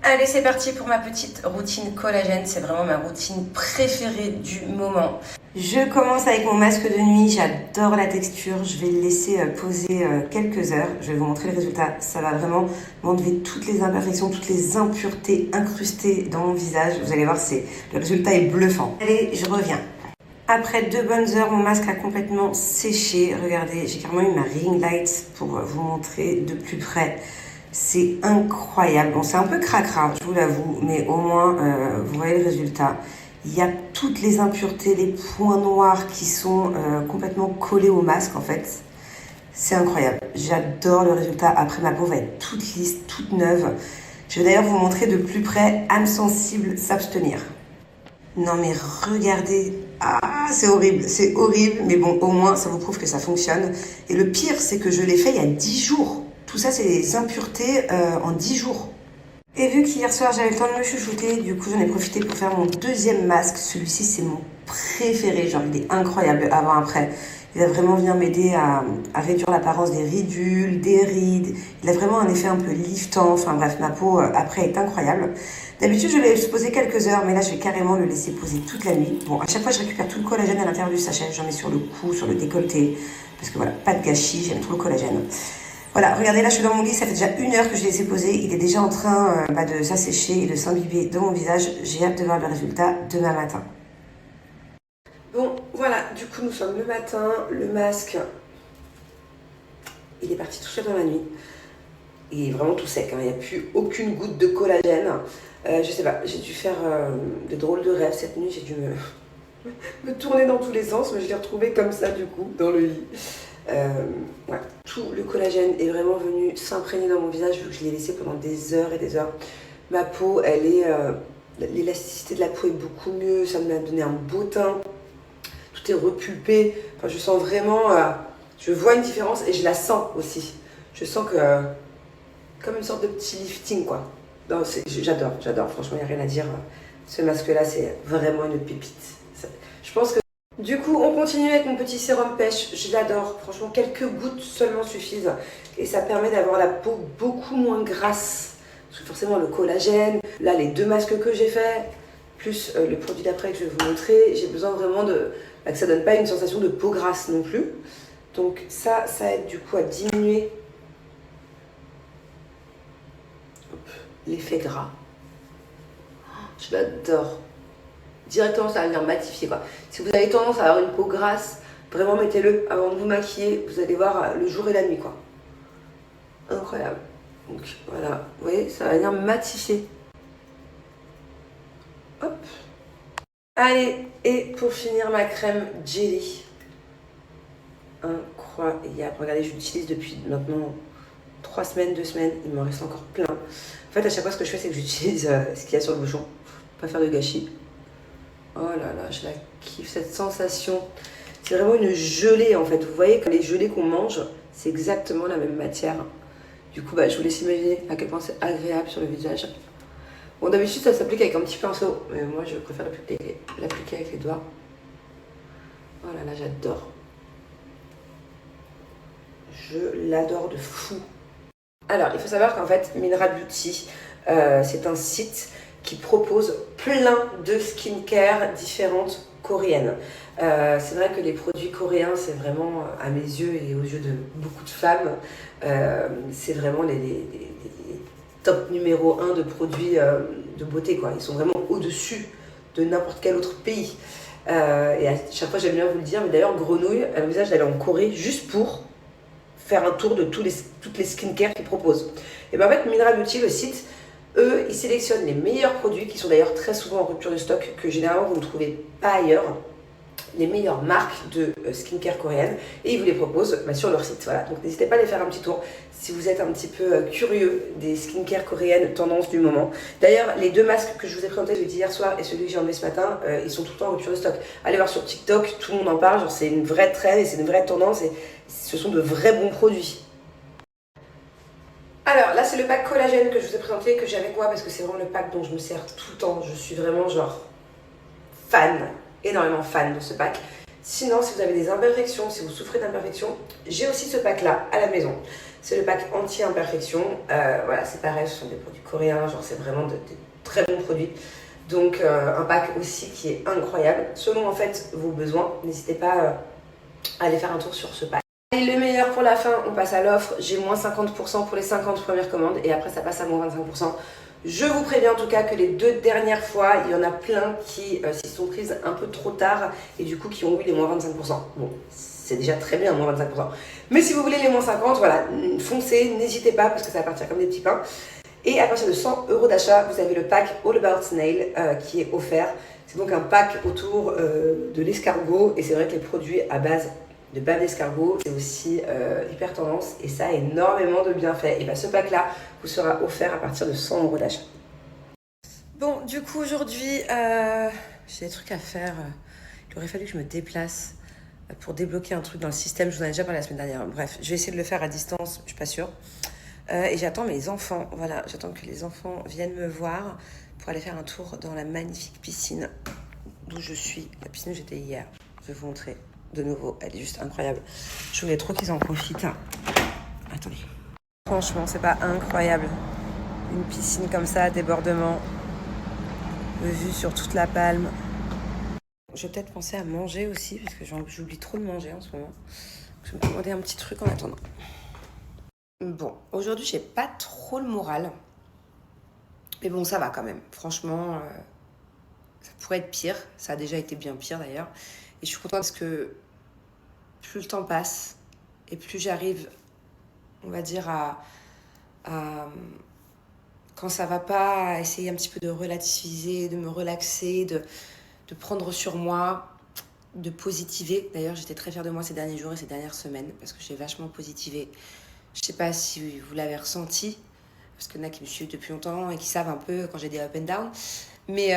Allez, c'est parti pour ma petite routine collagène. C'est vraiment ma routine préférée du moment. Je commence avec mon masque de nuit. J'adore la texture. Je vais le laisser poser quelques heures. Je vais vous montrer le résultat. Ça va vraiment m'enlever toutes les imperfections, toutes les impuretés incrustées dans mon visage. Vous allez voir, le résultat est bluffant. Allez, je reviens. Après 2 bonnes heures, mon masque a complètement séché. Regardez, j'ai carrément eu ma ring light pour vous montrer de plus près. C'est incroyable. Bon, c'est un peu cracra, je vous l'avoue, mais au moins, vous voyez le résultat. Il y a toutes les impuretés, les points noirs qui sont complètement collés au masque, en fait. C'est incroyable. J'adore le résultat. Après, ma peau va être toute lisse, toute neuve. Je vais d'ailleurs vous montrer de plus près. Âme sensible, s'abstenir. Non, mais regardez. Ah, c'est horrible. Mais bon, au moins, ça vous prouve que ça fonctionne. Et le pire, c'est que je l'ai fait il y a 10 jours. Tout ça, c'est des impuretés en 10 jours. Et vu qu'hier soir, j'avais le temps de me chouchouter, du coup, j'en ai profité pour faire mon deuxième masque. Celui-ci, c'est mon préféré. Genre, il est incroyable avant-après. Il va vraiment venir m'aider à réduire l'apparence des ridules, des rides. Il a vraiment un effet un peu liftant. Enfin bref, ma peau, après, est incroyable. D'habitude, je laisse poser quelques heures, mais là, je vais carrément le laisser poser toute la nuit. Bon, à chaque fois, je récupère tout le collagène à l'intérieur du sachet. J'en mets sur le cou, sur le décolleté. Parce que voilà, pas de gâchis, j'aime trop le collagène. Voilà, regardez, là je suis dans mon lit, ça fait déjà 1 heure que je l'ai laissé poser. Il est déjà en train de s'assécher et de s'imbiber dans mon visage. J'ai hâte de voir le résultat demain matin. Bon, voilà, du coup nous sommes le matin. Le masque, il est parti tout seul dans la nuit. Il est vraiment tout sec, hein. Il n'y a plus aucune goutte de collagène. Je sais pas, j'ai dû faire de drôles de rêves cette nuit. J'ai dû me tourner dans tous les sens, mais je l'ai retrouvé comme ça du coup, dans le lit. Ouais. Tout le collagène est vraiment venu s'imprégner dans mon visage vu que je l'ai laissé pendant des heures et des heures. Ma peau, l'élasticité de la peau est beaucoup mieux, ça m'a donné un beau teint. Tout est repulpé. Enfin, je sens vraiment, je vois une différence et je la sens aussi. Je sens que, comme une sorte de petit lifting quoi. J'adore, franchement il n'y a rien à dire. Ce masque-là, c'est vraiment une pépite. Je pense que du coup, on continue avec mon petit sérum pêche. Je l'adore. Franchement, quelques gouttes seulement suffisent. Et ça permet d'avoir la peau beaucoup moins grasse. Parce que forcément, le collagène, là, les 2 masques que j'ai fait, plus le produit d'après que je vais vous montrer, j'ai besoin vraiment que ça donne pas une sensation de peau grasse non plus. Donc ça aide du coup à diminuer l'effet gras. Je l'adore. Directement, ça va venir matifier quoi. Si vous avez tendance à avoir une peau grasse, vraiment mettez-le avant de vous maquiller. Vous allez voir le jour et la nuit quoi. Incroyable. Donc voilà, vous voyez, ça va venir matifier. Hop. Allez, et pour finir ma crème Jelly. Incroyable. Regardez, je l'utilise depuis maintenant 3 semaines, 2 semaines. Il m'en reste encore plein. En fait, à chaque fois, ce que je fais, c'est que j'utilise ce qu'il y a sur le bouchon. Pas faire de gâchis. Oh là là, je la kiffe, cette sensation. C'est vraiment une gelée en fait. Vous voyez que les gelées qu'on mange, c'est exactement la même matière. Du coup, je vous laisse imaginer à quel point c'est agréable sur le visage. Bon, d'habitude, ça s'applique avec un petit pinceau. Mais moi, je préfère l'appliquer avec les doigts. Oh là là, j'adore. Je l'adore de fou. Alors, il faut savoir qu'en fait, Mineral Beauty, c'est un site qui propose plein de skincare différentes coréennes. C'est vrai que les produits coréens, c'est vraiment, à mes yeux et aux yeux de beaucoup de femmes, c'est vraiment les top numéro 1 de produits de beauté, quoi. Ils sont vraiment au-dessus de n'importe quel autre pays. Et à chaque fois, j'aime bien vous le dire, mais d'ailleurs, Grenouille a l'envisage d'aller en Corée juste pour faire un tour de toutes les skincare qu'ils proposent. Et en fait, Mineral Beauty, le site, eux, ils sélectionnent les meilleurs produits qui sont d'ailleurs très souvent en rupture de stock, que généralement vous ne trouvez pas ailleurs, les meilleures marques de skincare coréenne, et ils vous les proposent sur leur site. Voilà. Donc n'hésitez pas à aller faire un petit tour si vous êtes un petit peu curieux des skincare coréennes tendance du moment. D'ailleurs, les 2 masques que je vous ai présentés, celui d'hier soir et celui que j'ai enlevé ce matin, ils sont tout le temps en rupture de stock. Allez voir sur TikTok, tout le monde en parle, genre c'est une vraie trend et c'est une vraie tendance et ce sont de vrais bons produits. Alors là c'est le pack collagène que je vous ai présenté, que j'ai avec moi parce que c'est vraiment le pack dont je me sers tout le temps. Je suis vraiment genre énormément fan de ce pack. Sinon si vous avez des imperfections, si vous souffrez d'imperfections, j'ai aussi ce pack là à la maison. C'est le pack anti-imperfection. Voilà, c'est pareil, ce sont des produits coréens, genre c'est vraiment de très bons produits. Donc un pack aussi qui est incroyable. Selon en fait vos besoins, n'hésitez pas à aller faire un tour sur ce pack. Et le meilleur pour la fin, on passe à l'offre. J'ai moins 50% pour les 50 premières commandes et après ça passe à moins 25%. Je vous préviens en tout cas que les 2 dernières fois, il y en a plein qui s'y sont prises un peu trop tard et du coup qui ont eu les moins 25%. Bon, c'est déjà très bien, moins 25%. Mais si vous voulez les moins 50, voilà, foncez, n'hésitez pas parce que ça va partir comme des petits pains. Et à partir de 100 € d'achat, vous avez le pack All About Snail qui est offert. C'est donc un pack autour de l'escargot et c'est vrai que les produits à base de bave d'escargot, c'est aussi hyper tendance et ça a énormément de bienfaits. Et bien ce pack-là vous sera offert à partir de 100 € d'achat. Bon, du coup aujourd'hui, j'ai des trucs à faire. Il aurait fallu que je me déplace pour débloquer un truc dans le système. Je vous en ai déjà parlé la semaine dernière. Bref, je vais essayer de le faire à distance, je suis pas sûre. Et j'attends mes enfants, voilà, j'attends que les enfants viennent me voir pour aller faire un tour dans la magnifique piscine d'où je suis. La piscine où j'étais hier, je vais vous montrer de nouveau, elle est juste incroyable. Je voulais trop qu'ils en profitent. Attendez. Franchement, c'est pas incroyable. Une piscine comme ça, débordement, vue sur toute la Palme. Je vais peut-être penser à manger aussi, parce que j'oublie trop de manger en ce moment. Je vais me commander un petit truc en attendant. Bon, aujourd'hui, j'ai pas trop le moral. Mais bon, ça va quand même. Franchement, ça pourrait être pire. Ça a déjà été bien pire d'ailleurs. Et je suis contente parce que plus le temps passe et plus j'arrive, on va dire, quand ça va pas, à essayer un petit peu de relativiser, de me relaxer, de prendre sur moi, de positiver. D'ailleurs, j'étais très fière de moi ces derniers jours et ces dernières semaines parce que j'ai vachement positivé. Je sais pas si vous l'avez ressenti, parce qu'il y en a qui me suivent depuis longtemps et qui savent un peu quand j'ai des up and down. Mais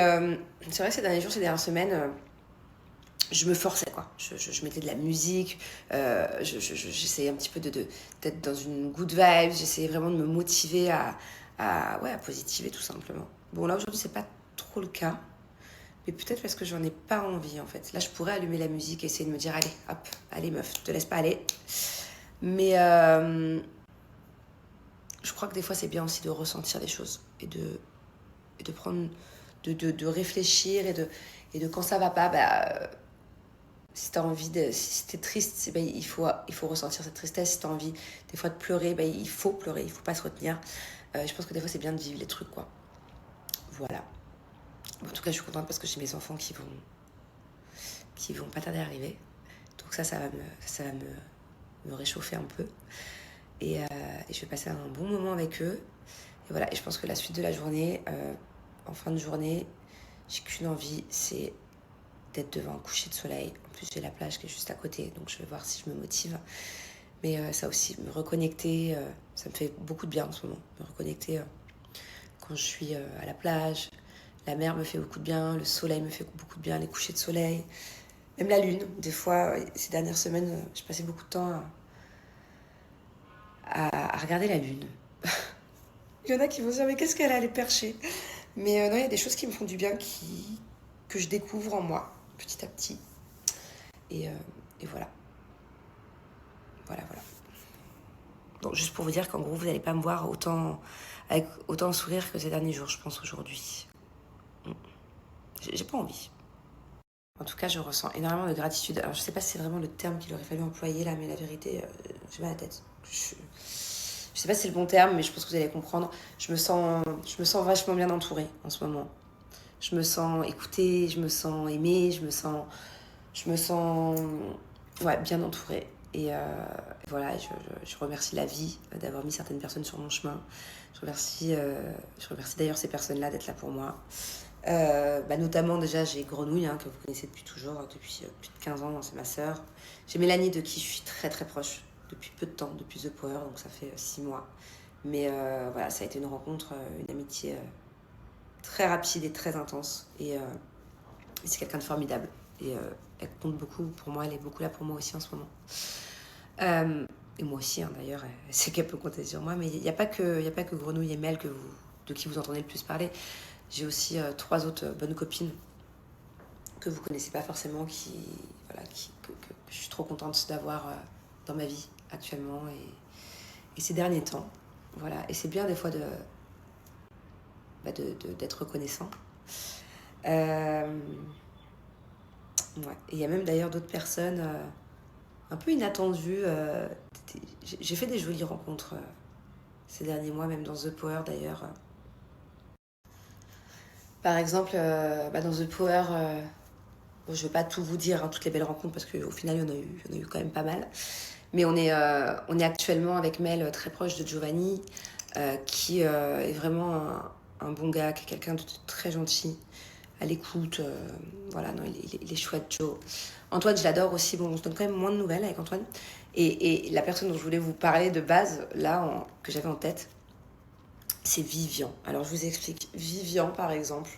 c'est vrai que ces derniers jours, ces dernières semaines, je me forçais, quoi. Je mettais de la musique, j'essayais un petit peu d'être dans une good vibe, j'essayais vraiment de me motiver à positiver tout simplement. Bon, là aujourd'hui, c'est pas trop le cas, mais peut-être parce que j'en ai pas envie en fait. Là, je pourrais allumer la musique et essayer de me dire, allez, hop, allez meuf, te laisse pas aller. Mais je crois que des fois, c'est bien aussi de ressentir les choses et de prendre, de réfléchir et de quand ça va pas, si t'as envie si t'es triste, il faut ressentir cette tristesse. Si t'as envie des fois de pleurer, il faut pleurer, il faut pas se retenir. Je pense que des fois, c'est bien de vivre les trucs, quoi. Voilà. En tout cas, je suis contente parce que j'ai mes enfants qui vont pas tarder à arriver. Donc ça va me réchauffer un peu. Et je vais passer un bon moment avec eux. Et voilà, et je pense que la suite de la journée, en fin de journée, j'ai qu'une envie, c'est d'être devant un coucher de soleil. En plus, j'ai la plage qui est juste à côté, donc je vais voir si je me motive. Mais ça aussi, me reconnecter, ça me fait beaucoup de bien en ce moment. Me reconnecter quand je suis à la plage. La mer me fait beaucoup de bien, le soleil me fait beaucoup de bien, les couchers de soleil. Même la lune, des fois, ces dernières semaines, j'ai passé beaucoup de temps à regarder la lune. Il y en a qui vont se dire, mais qu'est-ce qu'elle a, elle est perchée. Mais non, il y a des choses qui me font du bien, que je découvre en moi, petit à petit. Et voilà. Voilà. Donc, juste pour vous dire qu'en gros, vous n'allez pas me voir avec autant de sourire que ces derniers jours, je pense, aujourd'hui. J'ai pas envie. En tout cas, je ressens énormément de gratitude. Alors, je sais pas si c'est vraiment le terme qu'il aurait fallu employer là, mais la vérité, j'ai mal à la tête. Je sais pas si c'est le bon terme, mais je pense que vous allez comprendre. Je me sens vachement bien entourée en ce moment. Je me sens écoutée, je me sens aimée, je me sens bien entourée. Et voilà, je remercie la vie d'avoir mis certaines personnes sur mon chemin. Je remercie d'ailleurs ces personnes-là d'être là pour moi. Notamment déjà j'ai Grenouille que vous connaissez depuis toujours, depuis plus de 15 ans, c'est ma sœur. J'ai Mélanie de qui je suis très très proche depuis peu de temps, depuis The Power, donc ça fait 6 mois. Mais voilà, ça a été une rencontre, une amitié très rapide et très intense. Et c'est quelqu'un de formidable. Et elle compte beaucoup pour moi, elle est beaucoup là pour moi aussi en ce moment. Et moi aussi d'ailleurs, elle sait qu'elle peut compter sur moi. Mais il n'y a pas que Grenouille et Mel de qui vous entendez le plus parler. J'ai aussi 3 autres bonnes copines que vous connaissez pas forcément, que je suis trop contente d'avoir dans ma vie actuellement. Et ces derniers temps. Voilà, et c'est bien des fois d'être reconnaissant. Ouais. Et il y a même d'ailleurs d'autres personnes un peu inattendues. J'ai fait des jolies rencontres ces derniers mois, même dans The Power d'ailleurs. Par exemple, dans The Power, bon, je ne vais pas tout vous dire, hein, toutes les belles rencontres, parce qu'au final, il y en a eu quand même pas mal. Mais on est actuellement avec Mel très proche de Giovanni, qui est vraiment un bon gars, qui est quelqu'un de très gentil, à l'écoute. Voilà, non, il est chouette, Joe. Antoine, je l'adore aussi. Bon, on se donne quand même moins de nouvelles avec Antoine. Et la personne dont je voulais vous parler de base, là, que j'avais en tête, c'est Vivian. Alors, je vous explique. Vivian, par exemple,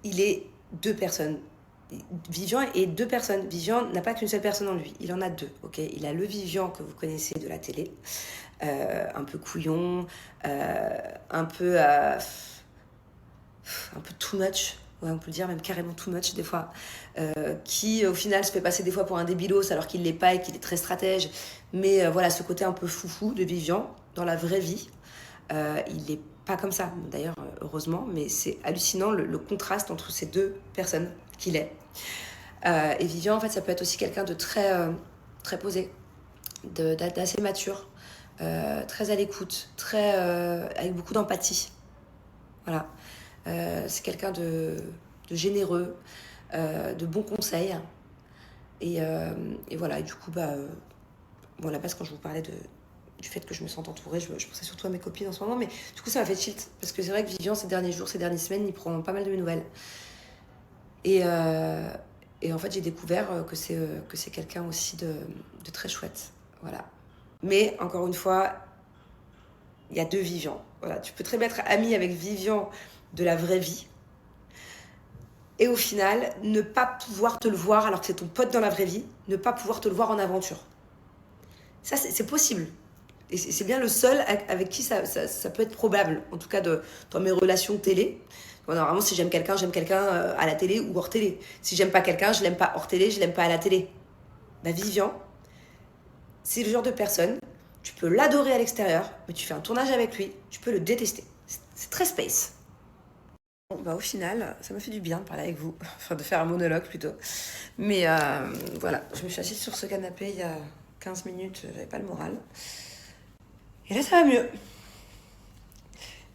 il est 2 personnes. Vivian est 2 personnes. Vivian n'a pas qu'une seule personne en lui. Il en a 2, ok. Il a le Vivian que vous connaissez de la télé, un peu couillon, un peu too much. Ouais, on peut le dire, même carrément too much des fois, qui au final se fait passer des fois pour un débilos alors qu'il l'est pas et qu'il est très stratège. Mais voilà, ce côté un peu foufou de Vivian dans la vraie vie, il n'est pas comme ça. D'ailleurs, heureusement, mais c'est hallucinant le contraste entre ces 2 personnes qu'il est. Et Vivian, en fait, ça peut être aussi quelqu'un de très posé, d'assez mature, très à l'écoute, avec beaucoup d'empathie. Voilà. C'est quelqu'un de généreux, de bons conseils. Et voilà, et du coup, bon, à la base, quand je vous parlais du fait que je me sente entourée, je pensais surtout à mes copines en ce moment, mais du coup, ça m'a fait tilt. Parce que c'est vrai que Vivian, ces derniers jours, ces dernières semaines, il prend pas mal de mes nouvelles. Et en fait, j'ai découvert que c'est quelqu'un aussi de très chouette. Voilà. Mais, encore une fois, il y a 2 Vivian. Voilà, tu peux très bien être amie avec Vivian de la vraie vie. Et au final, ne pas pouvoir te le voir alors que c'est ton pote dans la vraie vie, ne pas pouvoir te le voir en aventure. Ça, c'est possible. Et c'est bien le seul avec qui ça peut être probable, en tout cas dans mes relations télé. Bon, normalement, si j'aime quelqu'un à la télé ou hors télé. Si j'aime pas quelqu'un, je l'aime pas hors télé, je l'aime pas à la télé. Vivian, c'est le genre de personne, tu peux l'adorer à l'extérieur, mais tu fais un tournage avec lui, tu peux le détester. C'est très space. Au final, ça m'a fait du bien de parler avec vous, enfin de faire un monologue plutôt. Mais voilà, je me suis assise sur ce canapé il y a 15 minutes, j'avais pas le moral. Et là, ça va mieux.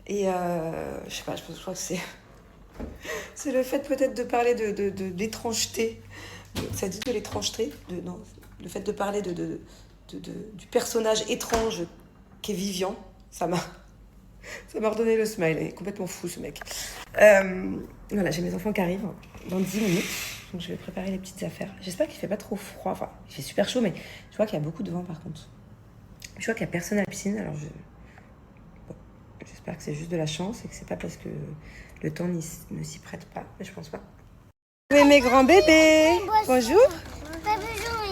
Et je sais pas, je crois que c'est le fait peut-être de parler de l'étrangeté. Ça dit de l'étrangeté non, le fait de parler du personnage étrange qu'est Vivian, ça m'a redonné le smile. Il est complètement fou, ce mec. Voilà, j'ai mes enfants qui arrivent dans 10 minutes. Donc, je vais préparer les petites affaires. J'espère qu'il fait pas trop froid. Enfin, il fait super chaud, mais je vois qu'il y a beaucoup de vent, par contre. Je vois qu'il y a personne à la piscine. Alors, j'espère que c'est juste de la chance et que c'est pas parce que le temps ne s'y prête pas. Mais je pense pas. Oui, mes grands bébés. Bonjour.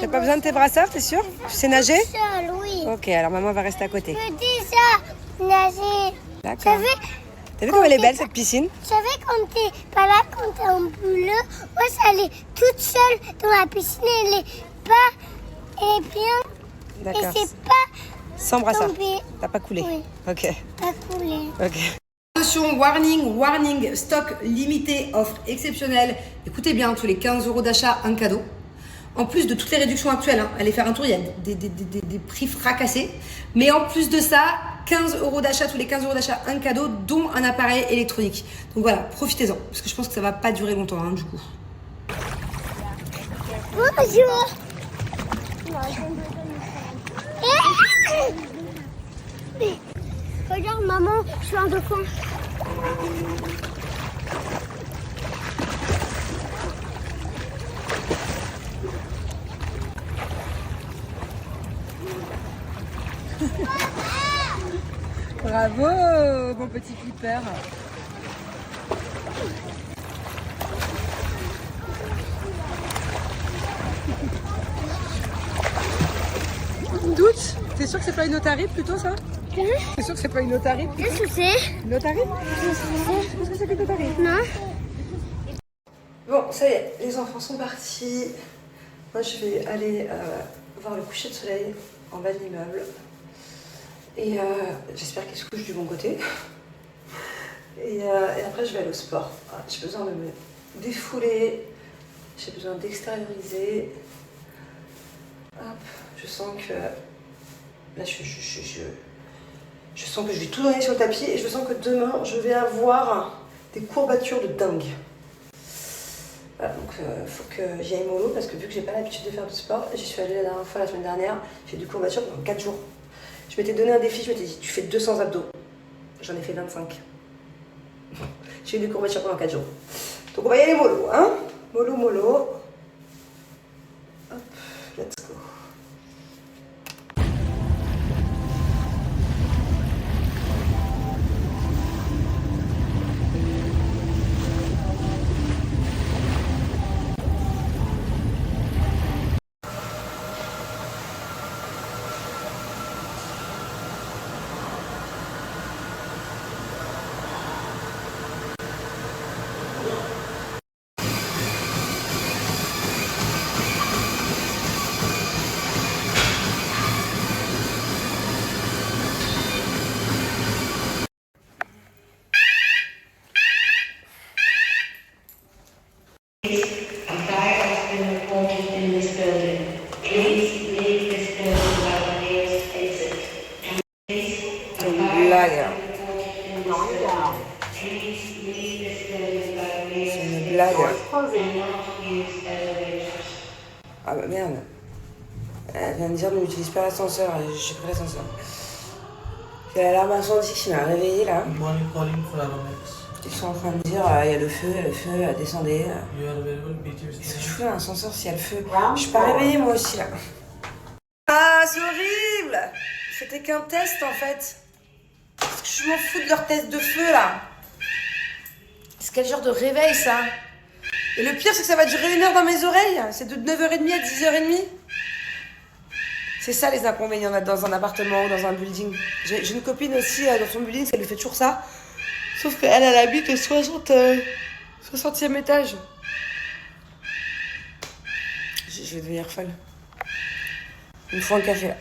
T'as pas besoin de tes brassards, t'es sûr? Tu sais nager? Seul, oui. Ok, alors maman va rester à côté. Je peux déjà nager. D'accord. T'as vu comme elle est belle, cette piscine? Tu savais quand t'es pas là, quand t'es en boulot, moi, elle est toute seule dans la piscine, elle est bien. D'accord. Et c'est pas sans brassard. tombé. T'as pas coulé? Oui. Ok. Pas coulé. Ok. Attention, warning, stock limité, offre exceptionnelle. Écoutez bien, tous les 15 € d'achat, un cadeau. En plus de toutes les réductions actuelles, allez faire un tour, il y a des prix fracassés. Mais en plus de ça, 15 € d'achat, tous les 15 € d'achat, un cadeau, dont un appareil électronique. Donc voilà, profitez-en, parce que je pense que ça va pas durer longtemps, du coup. Bonjour. Regarde, maman, je suis un dauphin. Bravo, mon petit flipper. Doute? T'es sûr que c'est pas une otarie plutôt ça? T'es sûr que c'est pas une otarie? Qu'est-ce que c'est? Une otarie? Qu'est-ce que c'est qu'une otarie? Non. Bon, ça y est, les enfants sont partis. Moi, je vais aller voir le coucher de soleil en bas de l'immeuble. Et j'espère qu'il se couche du bon côté. Et après, je vais aller au sport. J'ai besoin de me défouler. J'ai besoin d'extérioriser. Hop, je sens que... Là, je sens que je vais tout donner sur le tapis et je sens que demain, je vais avoir des courbatures de dingue. Voilà, donc il faut que j'y aille mollo parce que vu que j'ai pas l'habitude de faire du sport, j'y suis allée la dernière fois, la semaine dernière, j'ai eu des courbatures pendant 4 jours. Je m'étais donné un défi, je m'étais dit, tu fais 200 abdos. J'en ai fait 25. J'ai eu des courbatures pendant 4 jours. Donc on va y aller mollo, hein. Mollo, mollo. Hop, let's go. Ah bah merde. Elle vient de dire ne n'utilise pas l'ascenseur. J'ai pris l'ascenseur. C'est l'alarme incendie qui m'a réveillée là. Ils sont en train de dire il y a le feu, descendez. Qu'est-ce que je fous dans l'ascenseur s'il y a le feu? Je suis pas réveillée moi aussi là. Ah, c'est horrible! C'était qu'un test en fait. Parce que je m'en fous de leur test de feu là. C'est quel genre de réveil ça? Et le pire c'est que ça va durer 1 heure dans mes oreilles. C'est de 9h30 à 10h30. C'est ça les inconvénients d'être dans un appartement ou dans un building. J'ai une copine aussi dans son building, elle lui fait toujours ça. Sauf qu'elle habite au 60e étage. Je vais devenir folle. Il me faut un café là.